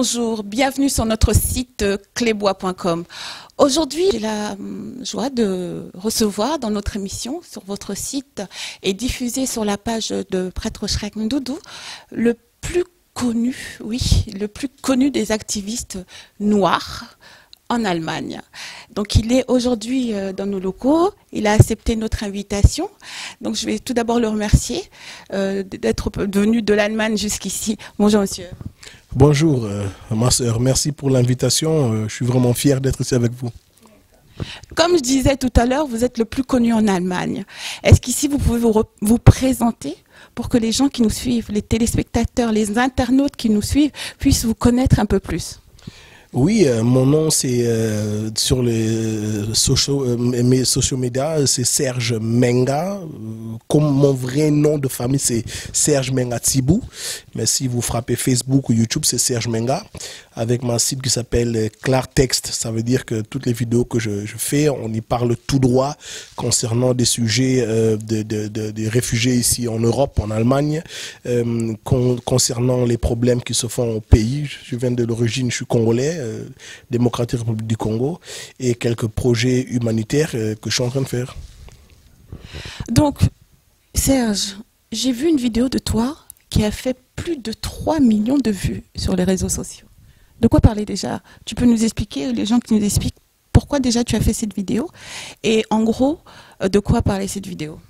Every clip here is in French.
Bonjour, bienvenue sur notre site clébois.com. Aujourd'hui, j'ai la joie de recevoir dans notre émission sur votre site et diffusée sur la page de Prêtre Shrek Ndoudou le plus connu, le plus connu des activistes noirs en Allemagne. Donc il est aujourd'hui dans nos locaux, il a accepté notre invitation. Donc je vais tout d'abord le remercier d'être venu de l'Allemagne jusqu'ici. Bonjour monsieur. Bonjour ma sœur, merci pour l'invitation, je suis vraiment fier d'être ici avec vous. Comme je disais tout à l'heure, vous êtes le plus connu en Allemagne. Est-ce qu'ici vous pouvez vous présenter pour que les gens qui nous suivent, les téléspectateurs, les internautes qui nous suivent puissent vous connaître un peu plus? Oui, mon nom c'est sur les mes social médias, c'est Serge Menga. Comme mon vrai nom de famille c'est Serge Menga Tsibou, mais si vous frappez Facebook ou YouTube c'est Serge Menga. Avec ma site qui s'appelle Klartext, ça veut dire que toutes les vidéos que je fais, on y parle tout droit concernant des sujets des réfugiés ici en Europe, en Allemagne, concernant les problèmes qui se font au pays. Je viens de l'origine, je suis congolais, démocratique République du Congo, et quelques projets humanitaires que je suis en train de faire. Donc, Serge, j'ai vu une vidéo de toi qui a fait plus de 3 millions de vues sur les réseaux sociaux. De quoi parler déjà? Tu peux nous expliquer, les gens qui nous expliquent pourquoi déjà tu as fait cette vidéo et en gros, de quoi parler cette vidéo?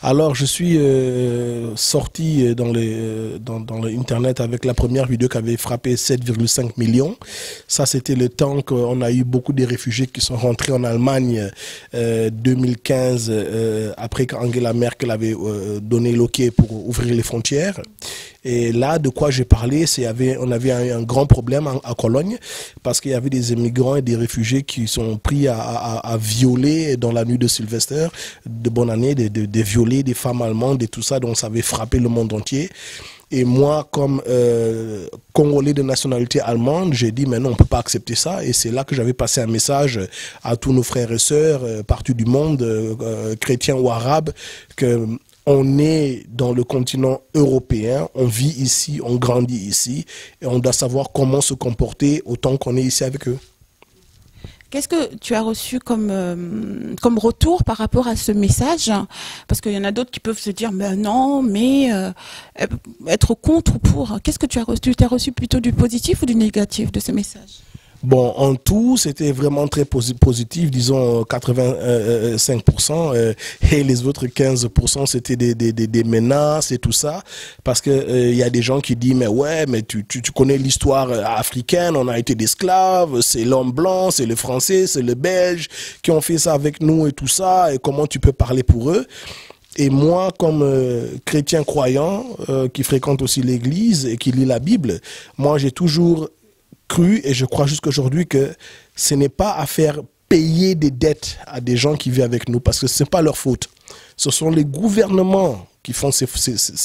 Alors, je suis sorti dans l'internet avec la première vidéo qui avait frappé 7,5 millions. Ça, c'était le temps qu'on a eu beaucoup de réfugiés qui sont rentrés en Allemagne 2015, après qu'Angela Merkel avait donné l'OK pour ouvrir les frontières. Et là, de quoi j'ai parlé, c'est on avait un grand problème à Cologne parce qu'il y avait des immigrants et des réfugiés qui sont pris à violer dans la nuit de Sylvester, de bonne année, de violer des femmes allemandes et tout ça, donc ça avait frappé le monde entier. Et moi, comme Congolais de nationalité allemande, j'ai dit, mais non, on ne peut pas accepter ça. Et c'est là que j'avais passé un message à tous nos frères et sœurs, partout du monde, chrétiens ou arabes, que on est dans le continent européen, on vit ici, on grandit ici, et on doit savoir comment se comporter autant qu'on est ici avec eux. Qu'est-ce que tu as reçu comme retour par rapport à ce message? Parce qu'il y en a d'autres qui peuvent se dire, mais non, mais être contre ou pour. Qu'est-ce que tu as reçu? Tu as reçu plutôt du positif ou du négatif de ce message? Bon, en tout, c'était vraiment très positif, disons 85%, et les autres 15%, c'était des menaces et tout ça, parce que y a des gens qui disent, mais ouais, mais tu connais l'histoire africaine, on a été des esclaves, c'est l'homme blanc, c'est le français, c'est le belge qui ont fait ça avec nous et tout ça, et comment tu peux parler pour eux? Et moi, comme chrétien croyant, qui fréquente aussi l'église et qui lit la Bible, moi j'ai toujours cru, et je crois jusqu'à aujourd'hui, que ce n'est pas à faire payer des dettes à des gens qui vivent avec nous, parce que ce n'est pas leur faute. Ce sont les gouvernements qui font ces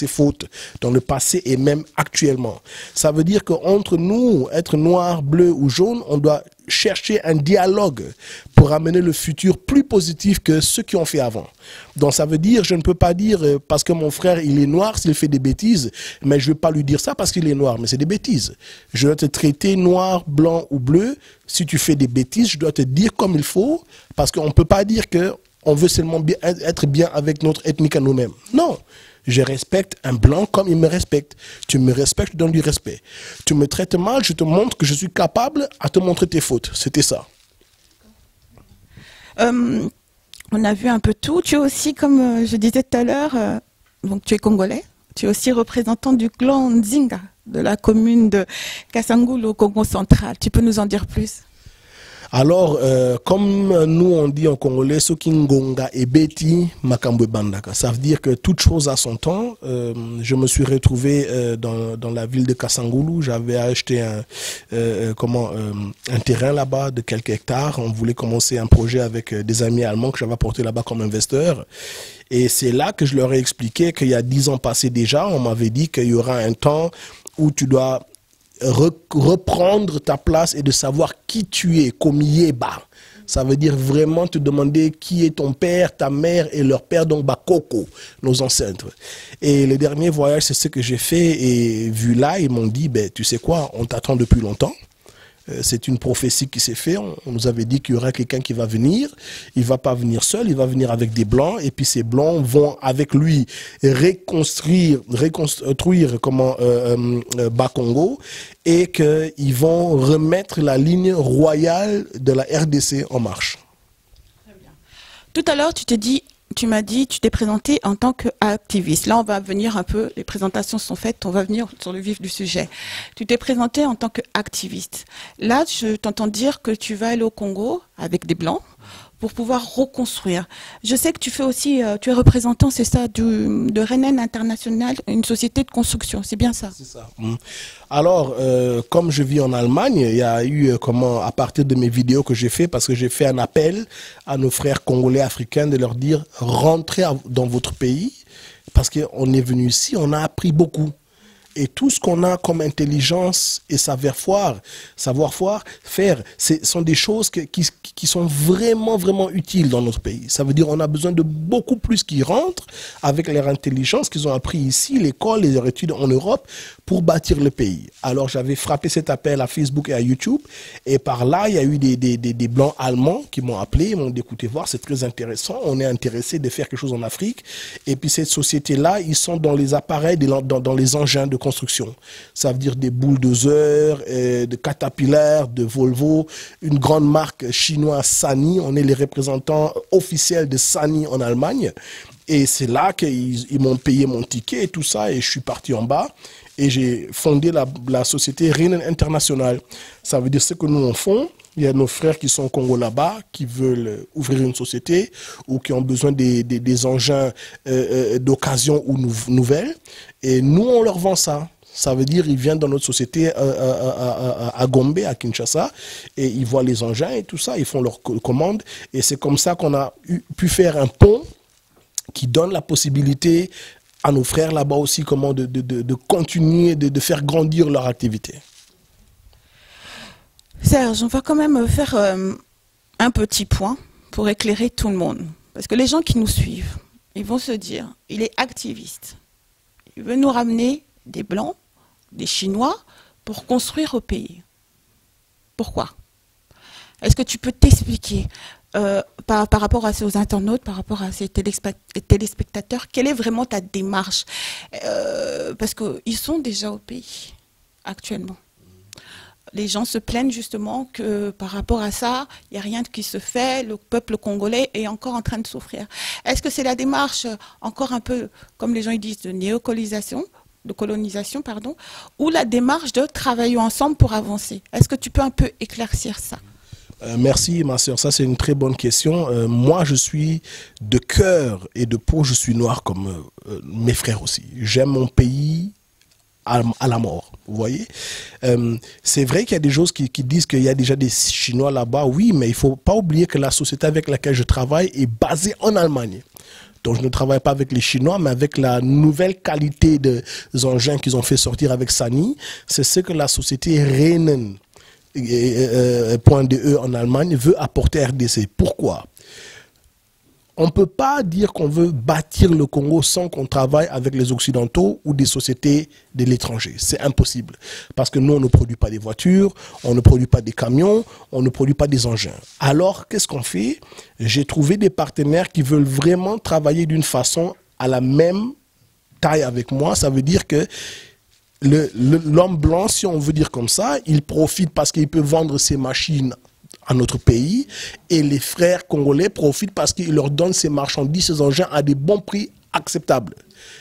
fautes dans le passé et même actuellement. Ça veut dire qu'entre nous, être noir, bleu ou jaune, on doit chercher un dialogue pour amener le futur plus positif que ceux qui ont fait avant. Donc ça veut dire, je ne peux pas dire parce que mon frère il est noir, s'il fait des bêtises, mais je ne vais pas lui dire ça parce qu'il est noir, mais c'est des bêtises. Je dois te traiter noir, blanc ou bleu. Si tu fais des bêtises, je dois te dire comme il faut, parce qu'on ne peut pas dire que on veut seulement être bien avec notre ethnique à nous-mêmes. Non, je respecte un blanc comme il me respecte. Tu me respectes, je te donne du respect. Tu me traites mal, je te montre que je suis capable à te montrer tes fautes. C'était ça. On a vu un peu tout. Tu es aussi, comme je disais tout à l'heure, donc tu es congolais. Tu es aussi représentant du clan Nzinga, de la commune de Kasangulu au Congo central. Tu peux nous en dire plus? Alors, comme nous on dit en congolais, Sokingonga et Beti Makambwe Bandaka. Ça veut dire que toute chose a son temps. Je me suis retrouvé dans la ville de Kasangulu. J'avais acheté un terrain là-bas de quelques hectares. On voulait commencer un projet avec des amis allemands que j'avais apporté là-bas comme investisseur. Et c'est là que je leur ai expliqué qu'il y a 10 ans passés déjà, on m'avait dit qu'il y aura un temps où tu dois reprendre ta place et de savoir qui tu es, comme Yeba. Ça veut dire vraiment te demander qui est ton père, ta mère et leur père, donc Bakoko, nos ancêtres. Et le dernier voyage, c'est ce que j'ai fait, et vu là, ils m'ont dit, ben, tu sais quoi, on t'attend depuis longtemps. C'est une prophétie qui s'est faite. On nous avait dit qu'il y aurait quelqu'un qui va venir. Il va pas venir seul, il va venir avec des blancs. Et puis ces blancs vont avec lui reconstruire Bakongo, et qu'ils vont remettre la ligne royale de la RDC en marche. Très bien. Tout à l'heure, tu m'as dit, tu t'es présenté en tant qu'activiste. Là, on va venir un peu, les présentations sont faites, on va venir sur le vif du sujet. Tu t'es présenté en tant qu'activiste. Là, je t'entends dire que tu vas aller au Congo avec des Blancs pour pouvoir reconstruire. Je sais que tu fais aussi, tu es représentant, c'est ça, de Renen International, une société de construction, c'est bien ça? C'est ça. Alors, comme je vis en Allemagne, il y a eu, à partir de mes vidéos que j'ai fait, parce que j'ai fait un appel à nos frères congolais africains de leur dire, rentrez dans votre pays, parce qu'on est venu ici, on a appris beaucoup. Et tout ce qu'on a comme intelligence et savoir-faire, ce sont des choses qui sont vraiment, vraiment utiles dans notre pays. Ça veut dire qu'on a besoin de beaucoup plus qui rentrent avec leur intelligence qu'ils ont appris ici, l'école, les études en Europe, pour bâtir le pays. Alors j'avais frappé cet appel à Facebook et à YouTube, et par là, il y a eu des Blancs allemands qui m'ont appelé, ils m'ont dit, écoutez, voir, c'est très intéressant, on est intéressé de faire quelque chose en Afrique. Et puis cette société-là, ils sont dans les appareils, dans les engins de construction. Ça veut dire des bulldozers, de Caterpillar, de Volvo, une grande marque chinoise, Sany. On est les représentants officiels de Sany en Allemagne. Et c'est là qu'ils m'ont payé mon ticket et tout ça, et je suis parti en bas. Et j'ai fondé la société Renen International. Ça veut dire ce que nous en faisons. Il y a nos frères qui sont au Congo là-bas, qui veulent ouvrir une société ou qui ont besoin des engins d'occasion ou nouvelles. Et nous, on leur vend ça. Ça veut dire qu'ils viennent dans notre société à Gombe, à Kinshasa, et ils voient les engins et tout ça, ils font leurs commandes. Et c'est comme ça qu'on a pu faire un pont qui donne la possibilité à nos frères là-bas aussi de continuer, de faire grandir leur activité. Serge, on va quand même faire un petit point pour éclairer tout le monde. Parce que les gens qui nous suivent, ils vont se dire, il est activiste. Il veut nous ramener des Blancs, des Chinois, pour construire au pays. Pourquoi? Est-ce que tu peux t'expliquer par rapport à ces internautes, par rapport à ces téléspectateurs, quelle est vraiment ta démarche? Parce qu'ils sont déjà au pays, actuellement. Les gens se plaignent justement que par rapport à ça, il n'y a rien qui se fait, le peuple congolais est encore en train de souffrir. Est-ce que c'est la démarche encore un peu, comme les gens ils disent, de néocolonisation, ou la démarche de travailler ensemble pour avancer? Est-ce que tu peux un peu éclaircir ça? Merci ma soeur, ça c'est une très bonne question. Moi je suis de cœur et de peau, je suis noir comme mes frères aussi. J'aime mon pays à la mort, vous voyez. C'est vrai qu'il y a des choses qui disent qu'il y a déjà des Chinois là-bas, oui, mais il ne faut pas oublier que la société avec laquelle je travaille est basée en Allemagne. Donc je ne travaille pas avec les Chinois, mais avec la nouvelle qualité des engins qu'ils ont fait sortir avec Sany. C'est ce que la société Renen .de en Allemagne veut apporter à RDC. Pourquoi? On ne peut pas dire qu'on veut bâtir le Congo sans qu'on travaille avec les Occidentaux ou des sociétés de l'étranger. C'est impossible. Parce que nous, on ne produit pas des voitures, on ne produit pas des camions, on ne produit pas des engins. Alors, qu'est-ce qu'on fait? J'ai trouvé des partenaires qui veulent vraiment travailler d'une façon à la même taille avec moi. Ça veut dire que l'homme blanc, si on veut dire comme ça, il profite parce qu'il peut vendre ses machines à notre pays, et les frères congolais profitent parce qu'ils leur donnent ces marchandises, ces engins à des bons prix acceptables.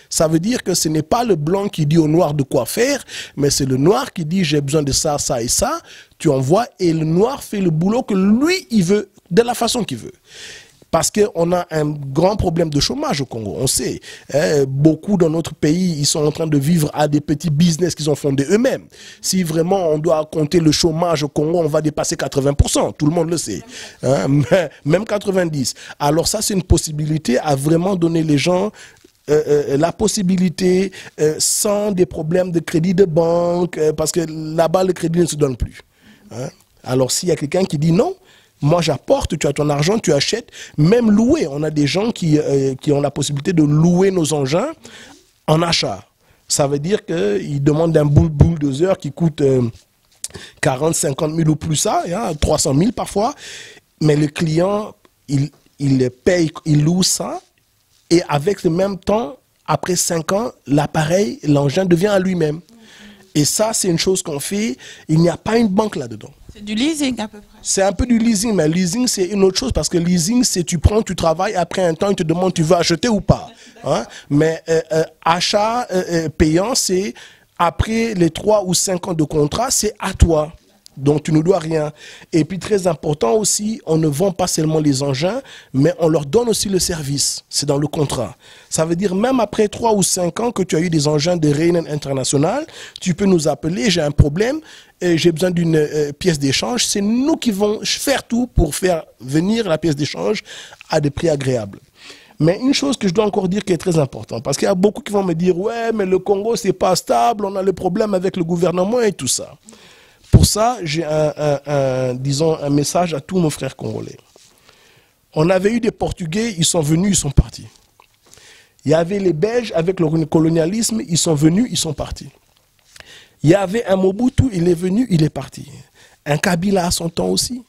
Ça veut dire que ce n'est pas le blanc qui dit au noir de quoi faire, mais c'est le noir qui dit j'ai besoin de ça, ça et ça, tu envoies, et le noir fait le boulot que lui, il veut, de la façon qu'il veut. Parce qu'on a un grand problème de chômage au Congo, on sait. Beaucoup dans notre pays, ils sont en train de vivre à des petits business qu'ils ont fondés eux-mêmes. Si vraiment on doit compter le chômage au Congo, on va dépasser 80%, tout le monde le sait. Même 90%. Alors ça, c'est une possibilité à vraiment donner les gens la possibilité, sans des problèmes de crédit de banque, parce que là-bas, le crédit ne se donne plus. Hein? Alors, s'il y a quelqu'un qui dit non, moi j'apporte, tu as ton argent, tu achètes, même louer. On a des gens qui ont la possibilité de louer nos engins en achat. Ça veut dire qu'ils demandent un bulldozer qui coûte 40, 50 000 ou plus ça, hein, 300 000 parfois, mais le client, il paye, il loue ça, et avec le même temps, après 5 ans, l'appareil, l'engin devient à lui-même. Et ça, c'est une chose qu'on fait, il n'y a pas une banque là-dedans. C'est du leasing à peu près. C'est un peu du leasing, mais leasing, c'est une autre chose, parce que leasing, c'est tu prends, tu travailles, après un temps, ils te demandent, tu veux acheter ou pas. Hein? Mais achat payant, c'est après les 3 ou 5 ans de contrat, c'est à toi. Donc tu ne dois rien. Et puis très important aussi, on ne vend pas seulement les engins, mais on leur donne aussi le service. C'est dans le contrat. Ça veut dire même après 3 ou 5 ans que tu as eu des engins de Reinen International, tu peux nous appeler, j'ai un problème, j'ai besoin d'une pièce d'échange. C'est nous qui vont faire tout pour faire venir la pièce d'échange à des prix agréables. Mais une chose que je dois encore dire qui est très importante, parce qu'il y a beaucoup qui vont me dire « Ouais, mais le Congo, c'est pas stable, on a le problème avec le gouvernement et tout ça. » Pour ça, j'ai disons, un message à tous nos frères congolais. On avait eu des Portugais, ils sont venus, ils sont partis. Il y avait les Belges avec le colonialisme, ils sont venus, ils sont partis. Il y avait un Mobutu, il est venu, il est parti. Un Kabila à son temps aussi.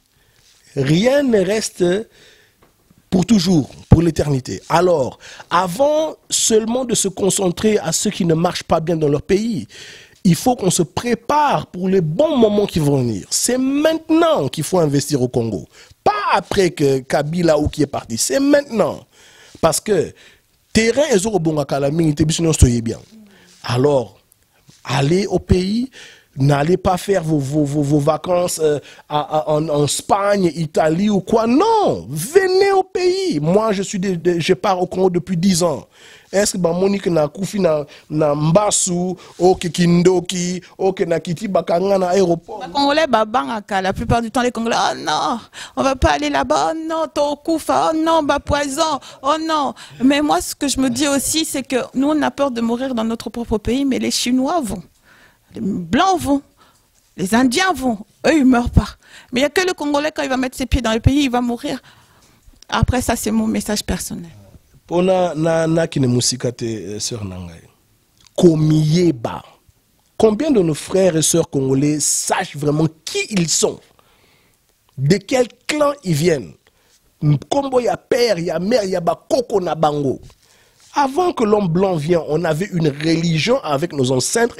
Rien ne reste pour toujours, pour l'éternité. Alors, avant seulement de se concentrer à ceux qui ne marchent pas bien dans leur pays, il faut qu'on se prépare pour les bons moments qui vont venir. C'est maintenant qu'il faut investir au Congo. Pas après que Kabila ou qui est parti. C'est maintenant. Parce que terrain est au bon bien. Alors, allez au pays. N'allez pas faire vos vacances en Espagne, Italie ou quoi. Non, venez au pays. Moi, je pars au Congo depuis 10 ans. Est-ce que Monique na Koufi na Mbassou, ok Kindoki, ok na Kiti Bakanga na aéroport. Les Congolais babangaka la plupart du temps les Congolais. Oh non, on va pas aller là-bas. Oh non, Tokoufa. Oh non, poison. Oh non. Mais moi, ce que je me dis aussi, c'est que nous on a peur de mourir dans notre propre pays, mais les Chinois vont. Les Blancs vont, les Indiens vont, eux ils ne meurent pas. Mais il n'y a que le Congolais, quand il va mettre ses pieds dans le pays, il va mourir. Après ça, c'est mon message personnel. Combien de nos frères et sœurs congolais sachent vraiment qui ils sont, de quel clan ils viennent. Kombo ya père, ya mère, ya bakoko na bango. Avant que l'homme blanc vienne, on avait une religion avec nos ancêtres.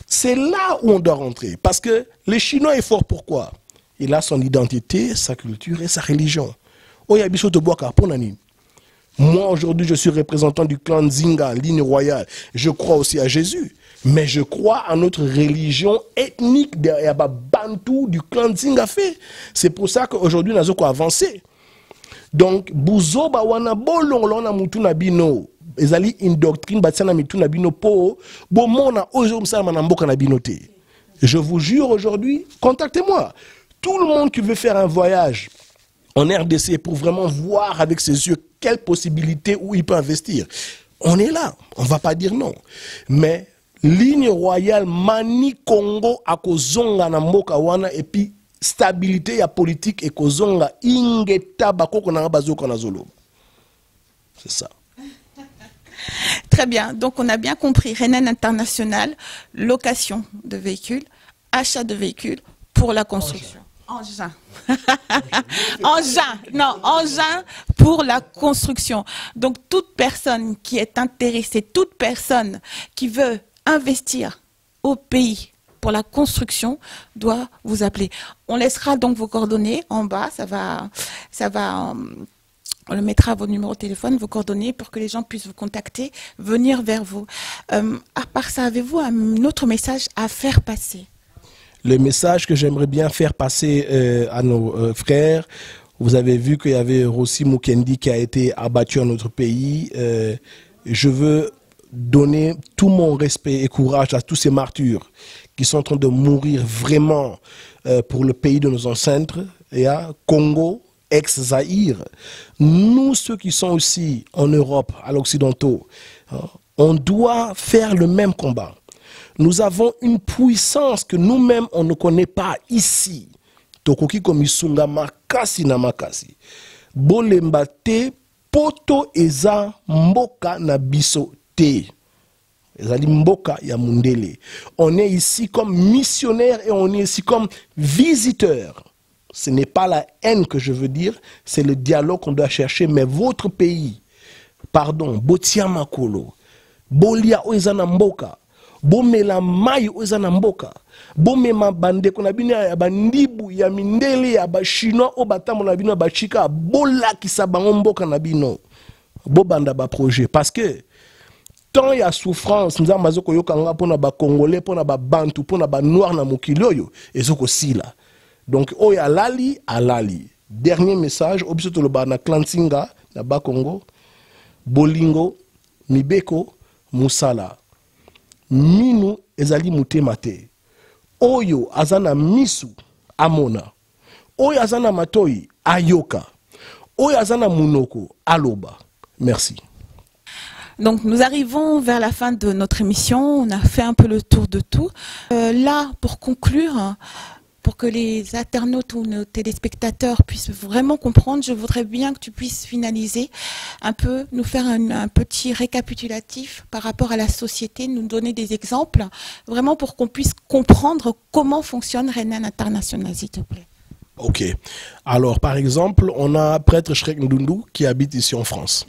C'est là où on doit rentrer. Parce que le Chinois est fort pourquoi? Il a son identité, sa culture et sa religion. Moi, aujourd'hui, je suis représentant du clan Nzinga, ligne royale. Je crois aussi à Jésus. Mais je crois à notre religion ethnique de Bantou du clan Nzinga fait. C'est pour ça qu'aujourd'hui, nous avons avancé. Donc, buzo ba wana bolongo na mutu na bino ezali une doctrine batsana mitu na bino po bomona ozo msala na mboka na bino te. Je vous jure aujourd'hui, contactez-moi. Tout le monde qui veut faire un voyage en RDC pour vraiment voir avec ses yeux quelles possibilités où il peut investir. On est là, on va pas dire non. Mais ligne royale Mani Congo akozonga na mboka wana et puis stabilité ya politique et kozonga ingeta bakoko na bazoko na zolo. C'est ça. Très bien. Donc on a bien compris Reinen International, location de véhicules, achat de véhicules pour la construction. Engin. Engin pour la construction. Donc toute personne qui est intéressée, toute personne qui veut investir au pays pour la construction doit vous appeler. On laissera donc vos coordonnées en bas, on le mettra à vos numéros de téléphone, vos coordonnées pour que les gens puissent vous contacter, venir vers vous. À part ça, avez-vous un autre message à faire passer? Le message que j'aimerais bien faire passer à nos frères, vous avez vu qu'il y avait Rossi Mukendi qui a été abattu en notre pays. Je veux donner tout mon respect et courage à tous ces martyrs qui sont en train de mourir vraiment pour le pays de nos ancêtres, et à Congo, ex-Zaïre. Nous, ceux qui sont aussi en Europe, à l'Occidentaux, on doit faire le même combat. Nous avons une puissance que nous-mêmes, on ne connaît pas ici. Tokoki komisunga makasi na makasi. Bolemba te, poto eza mboka na biso te. Ezali mboka ya mundele. On est ici comme missionnaire et on est ici comme visiteur. Ce n'est pas la haine que je veux dire, c'est le dialogue qu'on doit chercher. Mais votre pays, pardon, botia makolo, bolia oezana mboka, bomela mai oezana mboka, bomema bande kona bino ya bandibu ya mindele ya ba chinois o batamo na bino ba chika bola kisa bango mboka na bino. Bobanda ba projet parce que tant il y a souffrance, nous avons ko yokanga pona ba congolais, pona ba bantu, pona ba noir na mokili oyo ezoko sila. Donc, oya alali, alali. Dernier message, obisoto lo ba na Klansinga, na ba Congo, Bolingo, Mibeko, Musala. Minu ezali mutemate. Oyo azana misu, amona. Oyo azana matoi, ayoka. Oyo azana munoko, aloba. Merci. Donc nous arrivons vers la fin de notre émission, on a fait un peu le tour de tout. Là, pour conclure, pour que les internautes ou nos téléspectateurs puissent vraiment comprendre, je voudrais bien que tu puisses finaliser un peu, nous faire un petit récapitulatif par rapport à la société, nous donner des exemples, vraiment pour qu'on puisse comprendre comment fonctionne Renan International, s'il te plaît. Ok. Alors, par exemple, on a Prêtre Shrek Ndundu qui habite ici en France.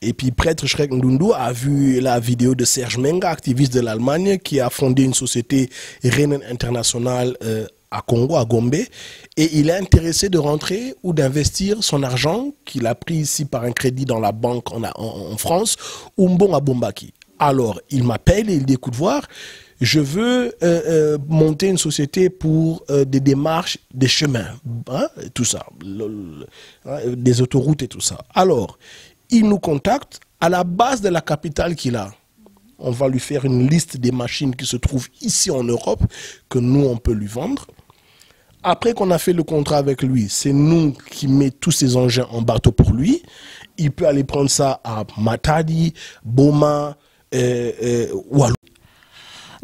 Et puis, Prêtre Shrek Ndundu a vu la vidéo de Serge Menga, activiste de l'Allemagne, qui a fondé une société Renan International à Congo, à Gombe, et il est intéressé de rentrer ou d'investir son argent qu'il a pris ici par un crédit dans la banque en France, Umbon à Bombaki. Alors, il m'appelle et il dit, écoute, voir, je veux monter une société pour des démarches, des chemins, hein, tout ça, des autoroutes et tout ça. Alors, il nous contacte à la base de la capitale qu'il a. On va lui faire une liste des machines qui se trouvent ici en Europe, que nous, on peut lui vendre. Après qu'on a fait le contrat avec lui, c'est nous qui mettons tous ces engins en bateau pour lui. Il peut aller prendre ça à Matadi, Boma, Walou.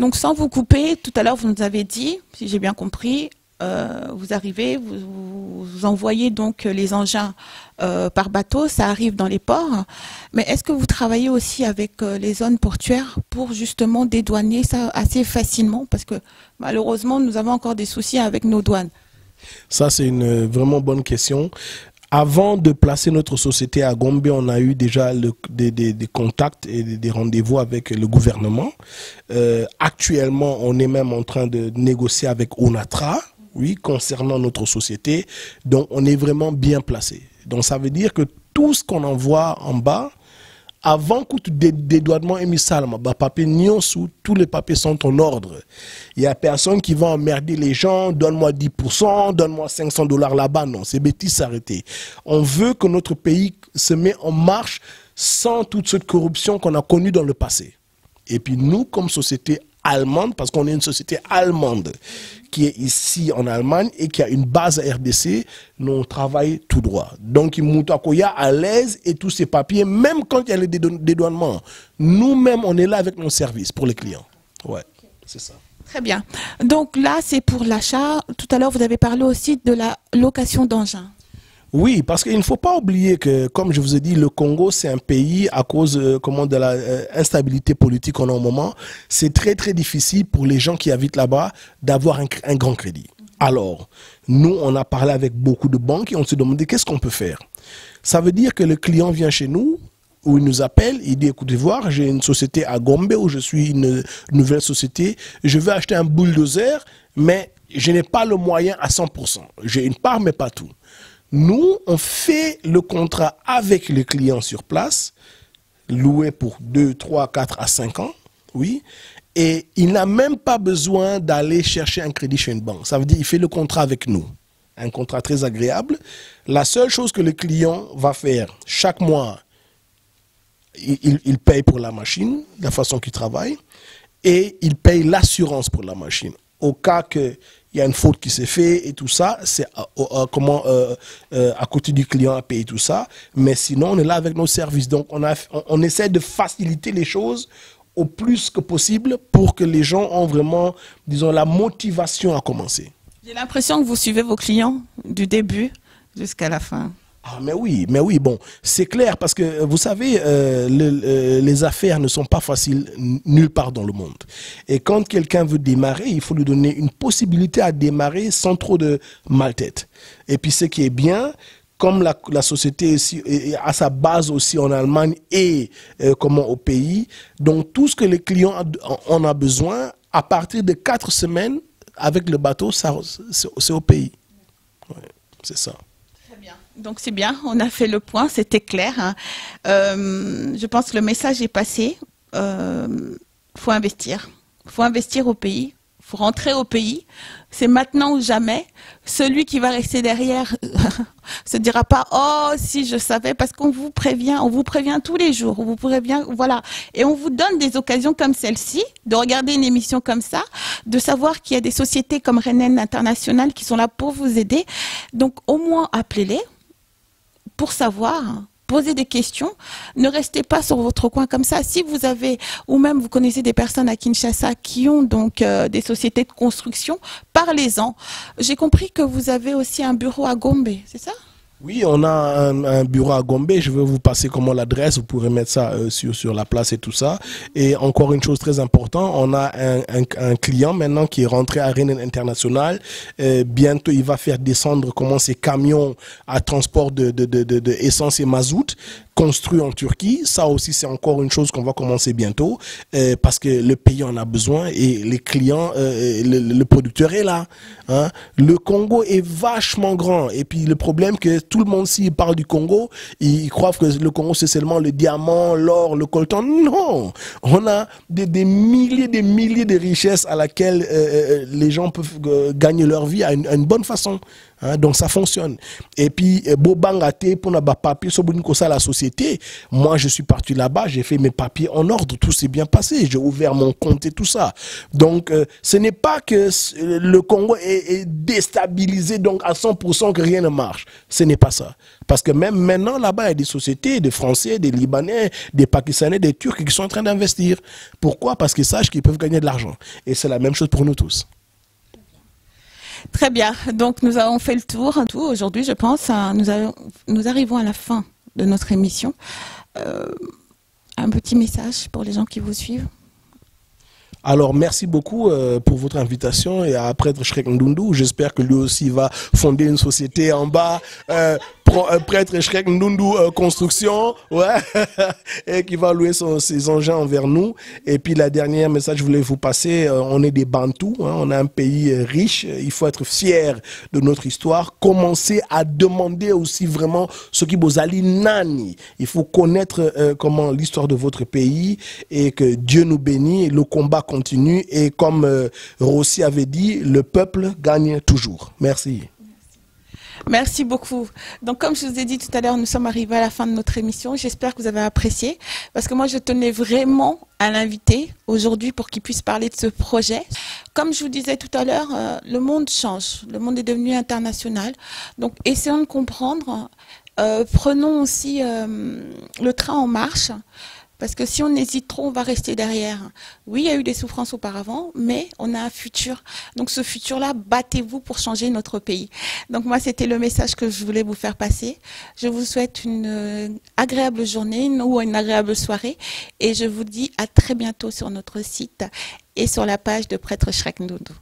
Donc sans vous couper, tout à l'heure vous nous avez dit, si j'ai bien compris, vous arrivez, vous envoyez donc les engins par bateau, ça arrive dans les ports. Mais est-ce que vous travaillez aussi avec les zones portuaires pour justement dédouaner ça assez facilement? Parce que malheureusement, nous avons encore des soucis avec nos douanes. Ça, c'est une vraiment bonne question. Avant de placer notre société à Gombe, on a eu déjà des contacts et des rendez-vous avec le gouvernement. Actuellement, on est même en train de négocier avec ONATRA, oui, concernant notre société. Donc, on est vraiment bien placé. Donc, ça veut dire que tout ce qu'on envoie en bas, avant que tout dédouanement émissal, tous les papiers sont en ordre. Il n'y a personne qui va emmerder les gens, donne-moi 10%, donne-moi $500 là-bas. Non, c'est bêtise, s'arrêter. On veut que notre pays se mette en marche sans toute cette corruption qu'on a connue dans le passé. Et puis nous, comme société allemande, parce qu'on est une société allemande qui est ici en Allemagne et qui a une base à RDC, nous on travaille tout droit. Donc, Moutakoya à l'aise et tous ces papiers, même quand il y a le dédouanement, nous-mêmes, on est là avec nos services pour les clients. Ouais, c'est ça. Très bien. Donc là, c'est pour l'achat. Tout à l'heure, vous avez parlé aussi de la location d'engins. Oui, parce qu'il ne faut pas oublier que, comme je vous ai dit, le Congo, c'est un pays, à cause de la instabilité politique en un moment, c'est très très difficile pour les gens qui habitent là-bas d'avoir un grand crédit. Alors, nous, on a parlé avec beaucoup de banques et on s'est demandé qu'est-ce qu'on peut faire. Ça veut dire que le client vient chez nous, où il nous appelle, il dit, écoutez voir, j'ai une société à Gombe où je suis une nouvelle société, je veux acheter un bulldozer, mais je n'ai pas le moyen à 100%. J'ai une part, mais pas tout. Nous, on fait le contrat avec le client sur place, loué pour 2, 3, 4 à 5 ans, oui, et il n'a même pas besoin d'aller chercher un crédit chez une banque. Ça veut dire qu'il fait le contrat avec nous, un contrat très agréable. La seule chose que le client va faire chaque mois, il paye pour la machine, de la façon qu'il travaille, et il paye l'assurance pour la machine. Au cas qu'il il y a une faute qui s'est faite et tout ça, c'est à côté du client à payer tout ça. Mais sinon, on est là avec nos services. Donc, on essaie de faciliter les choses au plus que possible pour que les gens ont vraiment, disons, la motivation à commencer. J'ai l'impression que vous suivez vos clients du début jusqu'à la fin. Ah, mais oui, bon, c'est clair parce que vous savez, les affaires ne sont pas faciles nulle part dans le monde. Et quand quelqu'un veut démarrer, il faut lui donner une possibilité à démarrer sans trop de mal-tête. Et puis ce qui est bien, comme la société ici a sa base aussi en Allemagne et au pays, donc tout ce que les clients en a besoin, à partir de 4 semaines, avec le bateau, c'est au pays. Ouais, c'est ça. Donc c'est bien, on a fait le point, c'était clair. Hein. Je pense que le message est passé. Faut investir. Faut investir au pays. Faut rentrer au pays. C'est maintenant ou jamais. Celui qui va rester derrière se dira pas « Oh, si je savais », parce qu'on vous prévient tous les jours. On vous prévient, voilà. Et on vous donne des occasions comme celle-ci, de regarder une émission comme ça, de savoir qu'il y a des sociétés comme Renen International qui sont là pour vous aider. Donc au moins appelez-les. Pour savoir, poser des questions, ne restez pas sur votre coin comme ça. Si vous avez, ou même vous connaissez des personnes à Kinshasa qui ont donc des sociétés de construction, parlez-en. J'ai compris que vous avez aussi un bureau à Gombe, c'est ça ? Oui, on a un bureau à Gombe. Je vais vous passer l'adresse. Vous pourrez mettre ça sur la place et tout ça. Et encore une chose très importante, on a un client maintenant qui est rentré à Renen International. Bientôt, il va faire descendre ces camions à transport de essence et mazout construits en Turquie. Ça aussi, c'est encore une chose qu'on va commencer bientôt parce que le pays en a besoin et les clients, le producteur est là. Hein. Le Congo est vachement grand et puis le problème que tout le monde, s'il parle du Congo, ils croient que le Congo, c'est seulement le diamant, l'or, le coltan. Non! On a des milliers de richesses à laquelle les gens peuvent gagner leur vie à une bonne façon. Hein, donc ça fonctionne. Et puis, Bobangate, pour n'a pas papier, sur la société, moi je suis parti là-bas, j'ai fait mes papiers en ordre, tout s'est bien passé, j'ai ouvert mon compte et tout ça. Donc, ce n'est pas que le Congo est déstabilisé, donc à 100% que rien ne marche. Ce n'est pas ça. Parce que même maintenant, là-bas, il y a des sociétés, des Français, des Libanais, des Pakistanais, des Turcs qui sont en train d'investir. Pourquoi? Parce qu'ils sachent qu'ils peuvent gagner de l'argent. Et c'est la même chose pour nous tous. Très bien, donc nous avons fait le tour. Aujourd'hui, je pense, nous arrivons à la fin de notre émission. Un petit message pour les gens qui vous suivent. Alors, merci beaucoup pour votre invitation et à Prêtre Shrek Ndundu. J'espère que lui aussi va fonder une société en bas. Prêtre Shrek Ndundu Construction, ouais, et qui va louer ses engins envers nous. Et puis la dernière message que je voulais vous passer, on est des Bantous, hein, on a un pays riche, il faut être fier de notre histoire. Commencez à demander aussi vraiment ce qui vous allie nani. Il faut connaître l'histoire de votre pays et que Dieu nous bénit, le combat continue et comme Rossi avait dit, le peuple gagne toujours. Merci. Merci beaucoup. Donc, comme je vous ai dit tout à l'heure, nous sommes arrivés à la fin de notre émission. J'espère que vous avez apprécié parce que moi, je tenais vraiment à l'inviter aujourd'hui pour qu'il puisse parler de ce projet. Comme je vous disais tout à l'heure, le monde change. Le monde est devenu international. Donc, essayons de comprendre. Prenons aussi le train en marche. Parce que si on hésite trop, on va rester derrière. Oui, il y a eu des souffrances auparavant, mais on a un futur. Donc ce futur-là, battez-vous pour changer notre pays. Donc moi, c'était le message que je voulais vous faire passer. Je vous souhaite une agréable journée ou une agréable soirée. Et je vous dis à très bientôt sur notre site et sur la page de Prêtre Shrek Ndundu.